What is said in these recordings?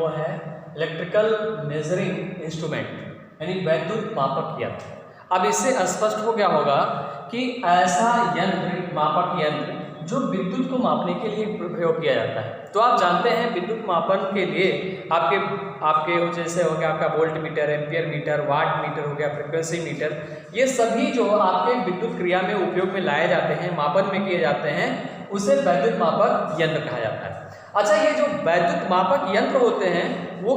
वो है electrical measuring instrument यानी वैद्युत मापक यंत्र। अब इससे स्पष्ट हो गया होगा कि ऐसा यंत्र, मापक यंत्र जो विद्युत को मापने के लिए प्रयोग किया जाता है। तो आप जानते हैं विद्युत मापन के लिए आपके जैसे हो गया आपका volt meter, ampere meter, watt meter हो गया, फ्रीक्वेंसी मीटर, ये सभी जो आपके विद्युत क्रिया में उपयोग में लाए जाते हैं, मापन में किए जाते हैं, उसे वैद्युत मापक यंत्र कहा जाता है। अच्छा, ये जो वैद्युत मापक यंत्र होते हैं वो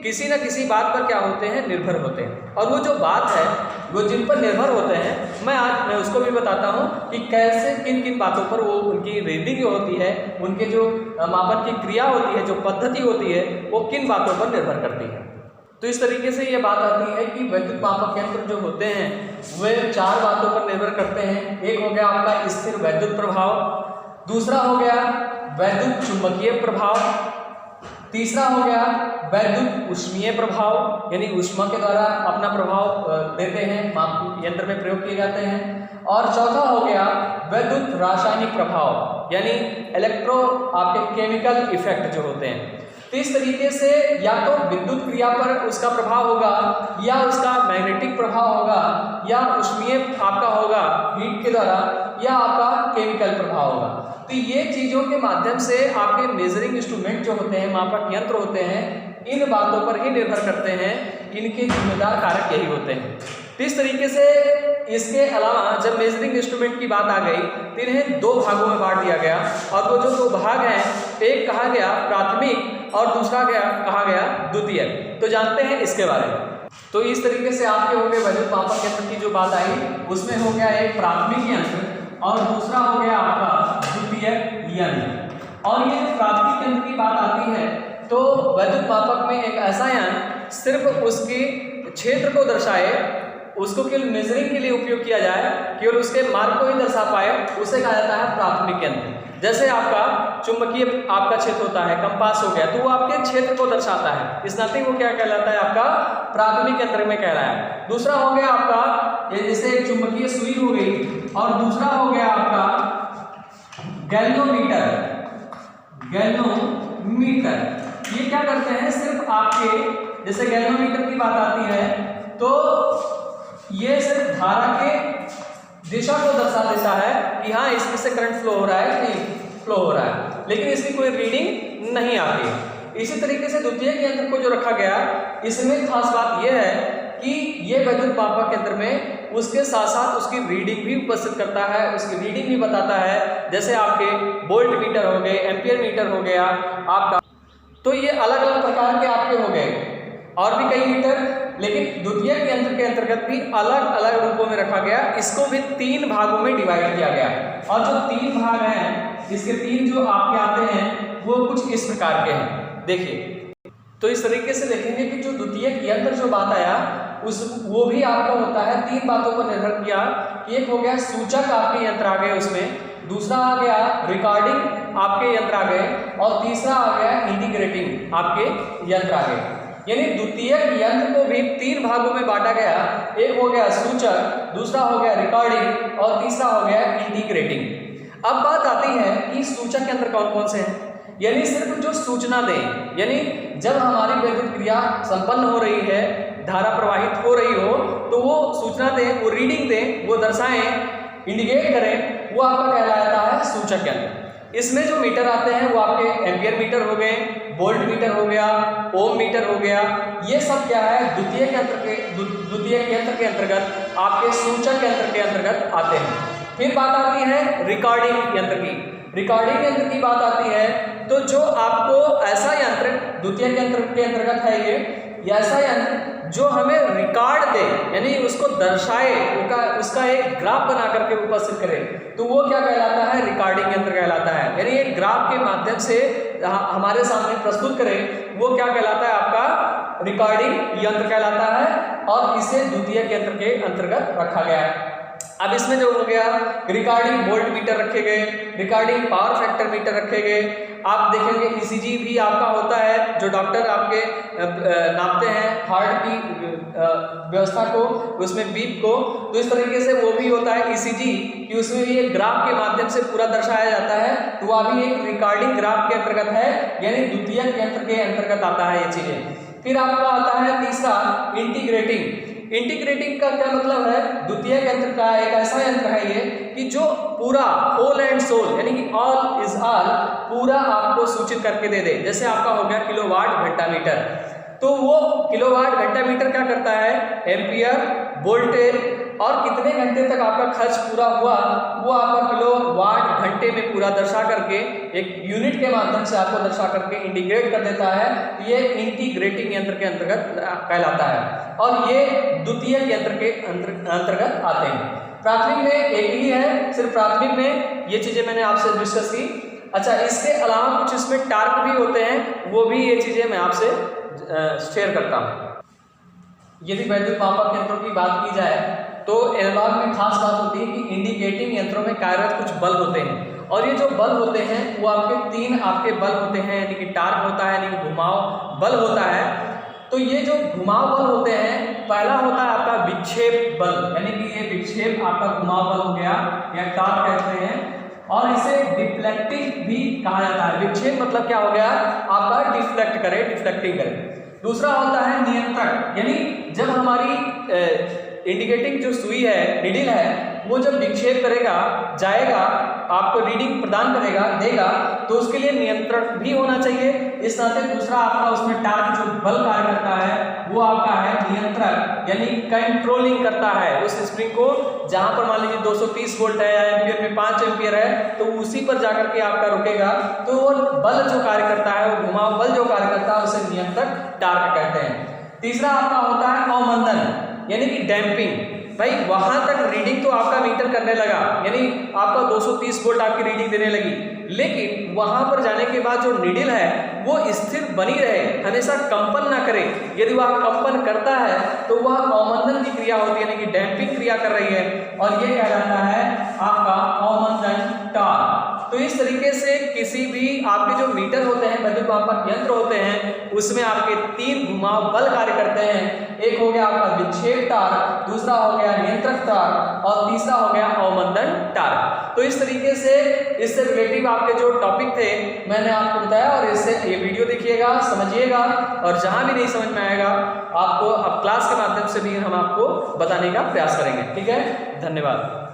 किसी न किसी बात पर क्या होते हैं, निर्भर होते हैं। और वो जो बात है वो जिन पर निर्भर होते हैं, मैं उसको भी बताता हूँ कि कैसे किन किन बातों पर वो उनकी रीडिंग जो होती है, उनके जो मापन की क्रिया होती है, जो पद्धति होती है, वो किन बातों पर निर्भर करती है। तो इस तरीके से ये बात आती है कि वैद्युत मापक यंत्र जो होते हैं वे 4 बातों पर निर्भर करते हैं। एक हो गया आपका स्थिर वैद्युत प्रभाव, दूसरा हो गया वैद्युत चुंबकीय प्रभाव, तीसरा हो गया वैद्युत ऊष्मीय प्रभाव यानी ऊष्मा के द्वारा अपना प्रभाव देते हैं, माप यंत्र में प्रयोग किए जाते हैं, और चौथा हो गया वैद्युत रासायनिक प्रभाव यानी इलेक्ट्रो आपके केमिकल इफेक्ट जो होते हैं। तो इस तरीके से या तो विद्युत क्रिया पर उसका प्रभाव होगा, या उसका मैग्नेटिक प्रभाव होगा, या ऊष्मीय आपका होगा हीट के द्वारा, या आपका केमिकल प्रभाव होगा। तो ये चीज़ों के माध्यम से आपके मेजरिंग इंस्ट्रूमेंट जो होते हैं, मापक यंत्र होते हैं, इन बातों पर ही निर्भर करते हैं, इनके जिम्मेदार कारक यही होते हैं। तो इस तरीके से इसके अलावा जब मेजरिंग इंस्ट्रूमेंट की बात आ गई तो इन्हें 2 भागों में बांट दिया गया, और वो जो 2 भाग हैं, एक कहा गया प्राथमिक और दूसरा कहा गया द्वितीयक। तो जानते हैं इसके बारे में। तो इस तरीके से आपके हो गए वैद्युत मापक यंत्र की जो बात आई, उसमें हो गया एक प्राथमिक यंत्र और दूसरा हो गया आपका द्वितीयक यंत्र। और ये प्राथमिक यंत्र की बात आती है तो वैद्युत मापक में एक ऐसा यंत्र सिर्फ उसके क्षेत्र को दर्शाए, उसको केवल मेजरिंग के लिए उपयोग किया जाए, केवल उसके मार्ग को ही दर्शा पाए, उसे कहा जाता है प्राथमिक यंत्र। जैसे आपका चुंबकीय आपका क्षेत्र होता है, कंपास हो गया, तो वो आपके क्षेत्र को दर्शाता है, इस नाते वो क्या कहलाता है, आपका प्राथमिक यंत्र में कहलाया है। दूसरा हो गया आपका ये जैसे एक चुंबकीय सुई हो गई, और दूसरा हो गया आपका गैल्वेनोमीटर। ये क्या करते हैं, सिर्फ आपके जैसे गैल्वेनोमीटर की बात आती है तो ये सिर्फ धारा के दिशा को दर्शा देता है कि हाँ इसमें से करंट फ्लो हो रहा है कि नहीं फ्लो हो रहा है, लेकिन इसकी कोई रीडिंग नहीं आती है। इसी तरीके से द्वितीयक यंत्र को जो रखा गया, इसमें खास बात यह है कि ये वैद्युत मापक यंत्र में उसके साथ साथ उसकी रीडिंग भी उपस्थित करता है, उसकी रीडिंग भी बताता है। जैसे आपके वोल्ट मीटर हो गए, एम्पियर मीटर हो गया आपका, तो ये अलग अलग प्रकार के आपके हो गए और भी कई मीटर, लेकिन द्वितीयक यंत्र के अंतर्गत भी अलग अलग रूपों में रखा गया। इसको भी 3 भागों में डिवाइड किया गया, और जो 3 भाग हैं, इसके 3 जो आपके आते हैं वो कुछ इस प्रकार के हैं। देखिए, तो इस तरीके से देखेंगे कि जो द्वितीयक यंत्र जो बात आया वो भी आपका होता है 3 बातों पर निर्भर किया। एक हो गया सूचक आपके यंत्र आ गए उसमें, दूसरा आ गया रिकॉर्डिंग आपके यंत्र आ गए, और तीसरा आ गया इंटीग्रेटिंग आपके यंत्र आ गए। यानी द्वितीयक यंत्र को भी 3 भागों में बांटा गया। एक हो गया सूचक, दूसरा हो गया रिकॉर्डिंग, और तीसरा हो गया इंटीग्रेटिंग। अब बात आती है कि सूचक यंत्र कौन कौन से हैं, यानी सिर्फ जो सूचना दें, यानी जब हमारी विद्युत क्रिया संपन्न हो रही है, धारा प्रवाहित हो रही हो, तो वो सूचना दें, वो रीडिंग दें, वो दर्शाएं, इंडिकेट करें, वो आपका कहलाता है सूचक यंत्र। इसमें जो मीटर आते हैं वो आपके एम्पियर मीटर हो गए, वोल्ट मीटर हो गया, ओम मीटर हो गया, ये सब क्या है द्वितीयक यंत्र के अंतर्गत, आपके सूचक यंत्र के अंतर्गत आते हैं। फिर बात आती है रिकॉर्डिंग यंत्र की। रिकॉर्डिंग यंत्र की बात आती है तो जो आपको ऐसा यंत्र द्वितीयक यंत्र के अंतर्गत है, ये ऐसा यंत्र जो हमें रिकॉर्ड दे, यानी उसको दर्शाए, उसका एक ग्राफ बना करके उपस्थित करे, तो वो क्या कहलाता है, रिकॉर्डिंग यंत्र कहलाता है। यानी एक ग्राफ के माध्यम से हमारे सामने प्रस्तुत करे, वो क्या कहलाता है, आपका रिकॉर्डिंग यंत्र कहलाता है, और इसे द्वितीयक यंत्र के अंतर्गत रखा गया है। अब इसमें जो हो गया रिकॉर्डिंग वोल्ट मीटर रखे गए, रिकॉर्डिंग पावर फैक्टर मीटर रखे गए। आप देखेंगे ईसीजी भी आपका होता है जो डॉक्टर आपके नापते हैं हार्ट की व्यवस्था को, उसमें बीप को, तो इस तरीके से वो भी होता है ईसीजी कि उसमें भी एक ग्राफ के माध्यम से पूरा दर्शाया जाता है, तो वह भी एक रिकॉर्डिंग ग्राफ के अंतर्गत है, यानी द्वितीयक यंत्र के अंतर्गत आता है ये चीजें। फिर आपका आता है तीसरा इंटीग्रेटिंग। इंटीग्रेटिंग का क्या मतलब है? द्वितीयक यंत्र का एक ऐसा यंत्र है ये कि जो पूरा होल एंड सोल यानी कि ऑल इज ऑल पूरा आपको सूचित करके दे दे। जैसे आपका हो गया किलोवाट घंटा मीटर, तो वो किलोवाट घंटा मीटर क्या करता है? एम्पियर, वोल्टेज और कितने घंटे तक आपका खर्च पूरा हुआ वो आपका किलोवाट घंटे में पूरा दर्शा करके एक यूनिट के माध्यम से आपको दर्शा करके इंटीग्रेट कर देता है। ये इंटीग्रेटिंग यंत्र के अंतर्गत कहलाता है और ये द्वितीयक यंत्र के अंतर्गत आते हैं। प्राथमिक में एक ही है, सिर्फ प्राथमिक में ये चीजें मैंने आपसे डिस्कस की। अच्छा, इसके अलावा कुछ इसमें टार्क भी होते हैं, वो भी ये चीजें मैं आपसे शेयर करता हूँ। यदि वैद्युत मापक यंत्रों की बात की जाए तो एनालॉग में खास बात होती है कि इंडिकेटिंग यंत्रों में कार्यरत कुछ बल होते हैं और ये जो बल होते हैं वो आपके तीन आपके बल होते हैं, यानी कि टार्क होता है, यानी कि घुमाव बल होता है। तो ये जो घुमाव बल होते हैं, पहला होता है आपका विक्षेप बल, यानी कि ये विक्षेप आपका घुमाव बल हो गया या टार्क कहते हैं, और इसे डिफ्लेक्टिंग भी कहा जाता है। विक्षेप मतलब क्या हो गया? आपका डिफ्लेक्ट करे, डिफ्लेक्टिंग करे। दूसरा होता है नियंत्रक, यानी जब हमारी इंडिकेटिंग जो सुई है, निडिल है, वो जब विक्षेप करेगा, जाएगा, आपको रीडिंग प्रदान करेगा, देगा, तो उसके लिए नियंत्रक भी होना चाहिए। इस नाते दूसरा आपका उसमें टार्क जो बल कार्य करता है वो आपका है नियंत्रक, यानी कंट्रोलिंग करता है उस स्प्रिंग को। जहां पर मान लीजिए 230 वोल्ट है या एम्पियर में 5 एम्पियर है, तो उसी पर जाकर के आपका रुकेगा। तो वो बल जो कार्य करता है, वो घुमाव बल जो कार्य करता है, उसे नियंत्रक टार्क कहते हैं। तीसरा आपका होता है अवमंदन, यानी कि डैम्पिंग। भाई वहां तक रीडिंग तो आपका मीटर करने लगा, यानी आपका 230 वोल्ट आपकी रीडिंग देने लगी, लेकिन वहां पर जाने के बाद जो निडिल है वो स्थिर बनी रहे, हमेशा कंपन ना करे। यदि वह कंपन करता है तो वह अवमंदन की क्रिया होती है, यानी कि डैम्पिंग क्रिया कर रही है, और ये कहलाता है आपका अवमंदन टार्क। तो इस तरीके से किसी भी आपके जो मीटर होते हैं, वैद्युत मापक यंत्र होते हैं, उसमें आपके तीन घुमाव बल कार्य करते हैं। एक हो गया आपका विक्षेप टार्क, दूसरा हो गया नियंत्रक टार्क, और तीसरा हो गया अवमंदन टार्क। तो इस तरीके से इससे रिलेटिव आपके जो टॉपिक थे मैंने आपको बताया, और इससे ये वीडियो देखिएगा, समझिएगा, और जहां भी नहीं समझ में आएगा आपको अब क्लास के माध्यम से भी हम आपको बताने का प्रयास करेंगे। ठीक है, धन्यवाद।